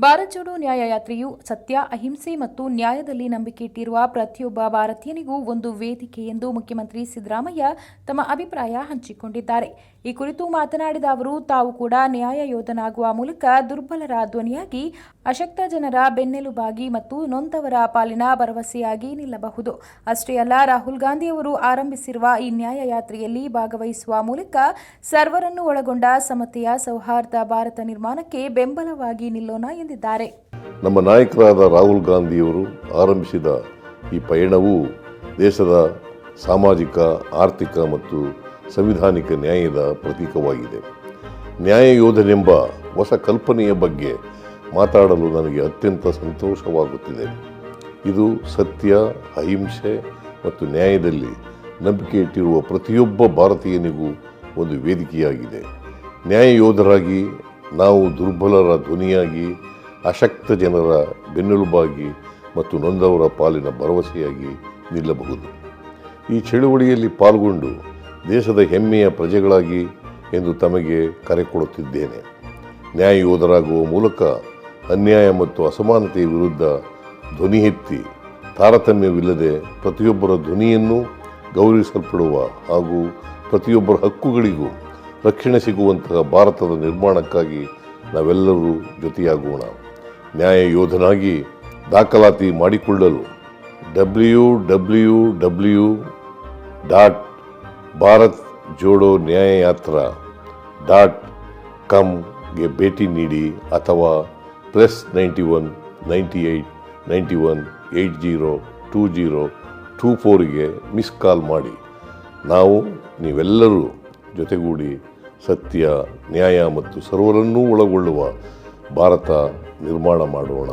ಭಾರತ್ ಜೋಡೋ ನ್ಯಾಯ ಯಾತ್ರೆಯು ಸತ್ಯ, ಅಹಿಂಸೆ ಮತ್ತು ನ್ಯಾಯದಲ್ಲಿ ನಂಬಿಕೆ ಇಟ್ಟಿರುವ ಪ್ರತಿಯೊಬ್ಬ ಭಾರತೀಯನಿಗೂ ಒಂದು ವೇದಿಕೆ ಎಂದು ಮುಖ್ಯಮಂತ್ರಿ ಸಿದ್ದರಾಮಯ್ಯ ತಮ್ಮ ಅಭಿಪ್ರಾಯ ಹಂಚಿಕೊಂಡಿದ್ದಾರೆ. ಈ ಕುರಿತು ಮಾತನಾಡಿದ ಅವರು, ತಾವು ಕೂಡ ನ್ಯಾಯ ಯೋಧನಾಗುವ ಮೂಲಕ ದುರ್ಬಲರ ಧ್ವನಿಯಾಗಿ, ಅಶಕ್ತ ಜನರ ಬೆನ್ನೆಲುಬಾಗಿ ಮತ್ತು ನೊಂದವರ ಪಾಲಿನ ಭರವಸೆಯಾಗಿ ನಿಲ್ಲಬಹುದು. ಅಷ್ಟೇ ಅಲ್ಲ, ರಾಹುಲ್ ಗಾಂಧಿ ಅವರು ಆರಂಭಿಸಿರುವ ಈ ನ್ಯಾಯ ಯಾತ್ರೆಯಲ್ಲಿ ಭಾಗವಹಿಸುವ ಮೂಲಕ ಸರ್ವರನ್ನು ಒಳಗೊಂಡ ಸಮತೆಯ ಸೌಹಾರ್ದ ಭಾರತ ನಿರ್ಮಾಣಕ್ಕೆ ಬೆಂಬಲವಾಗಿ ನಿಲ್ಲೋಣ ಎಂದಿದ್ದಾರೆ. ನಮ್ಮ ನಾಯಕರಾದ ರಾಹುಲ್ ಗಾಂಧಿಯವರು ಆರಂಭಿಸಿದ ಈ ಪಯಣವು ದೇಶದ ಸಾಮಾಜಿಕ, ಆರ್ಥಿಕ ಮತ್ತು ಸಂವಿಧಾನಿಕ ನ್ಯಾಯದ ಪ್ರತೀಕವಾಗಿದೆ. ನ್ಯಾಯ ಯೋಧನೆಂಬ ಹೊಸ ಕಲ್ಪನೆಯ ಬಗ್ಗೆ ಮಾತಾಡಲು ನನಗೆ ಅತ್ಯಂತ ಸಂತೋಷವಾಗುತ್ತಿದೆ. ಇದು ಸತ್ಯ, ಅಹಿಂಸೆ ಮತ್ತು ನ್ಯಾಯದಲ್ಲಿ ನಂಬಿಕೆ ಇಟ್ಟಿರುವ ಪ್ರತಿಯೊಬ್ಬ ಭಾರತೀಯನಿಗೂ ಒಂದು ವೇದಿಕೆಯಾಗಿದೆ. ನ್ಯಾಯ ಯೋಧರಾಗಿ ನಾವು ದುರ್ಬಲರ ಧ್ವನಿಯಾಗಿ, ಅಶಕ್ತ ಜನರ ಬೆನ್ನೆಲುಬಾಗಿ ಮತ್ತು ನೊಂದವರ ಪಾಲಿನ ಭರವಸೆಯಾಗಿ ನಿಲ್ಲಬಹುದು. ಈ ಚಳುವಳಿಯಲ್ಲಿ ಪಾಲ್ಗೊಂಡು ದೇಶದ ಹೆಮ್ಮೆಯ ಪ್ರಜೆಗಳಾಗಿ ಎಂದು ತಮಗೆ ಕರೆ ಕೊಡುತ್ತಿದ್ದೇನೆ. ನ್ಯಾಯ ಯೋಧರಾಗುವ ಮೂಲಕ ಅನ್ಯಾಯ ಮತ್ತು ಅಸಮಾನತೆಯ ವಿರುದ್ಧ ಧ್ವನಿ ಎತ್ತಿ, ತಾರತಮ್ಯವಿಲ್ಲದೆ ಪ್ರತಿಯೊಬ್ಬರ ಧ್ವನಿಯನ್ನು ಗೌರವಿಸಲ್ಪಡುವ ಹಾಗೂ ಪ್ರತಿಯೊಬ್ಬರ ಹಕ್ಕುಗಳಿಗೂ ರಕ್ಷಣೆ ಸಿಗುವಂತಹ ಭಾರತದ ನಿರ್ಮಾಣಕ್ಕಾಗಿ ನಾವೆಲ್ಲರೂ ಜೊತೆಯಾಗೋಣ. ನ್ಯಾಯ ಯೋಧನಾಗಿ ದಾಖಲಾತಿ ಮಾಡಿಕೊಳ್ಳಲು www.bharatjodoNyayatra.com ಭೇಟಿ ನೀಡಿ ಅಥವಾ +91 98 91 80 20 24 ಮಿಸ್ ಕಾಲ್ ಮಾಡಿ. ನೀವೆಲ್ಲರೂ ಜೊತೆಗೂಡಿ ಸತ್ಯ, ನ್ಯಾಯ ಮತ್ತು ಸರ್ವರನ್ನೂ ಒಳಗೊಳ್ಳುವ ಭಾರತ ನಿರ್ಮಾಣ ಮಾಡೋಣ.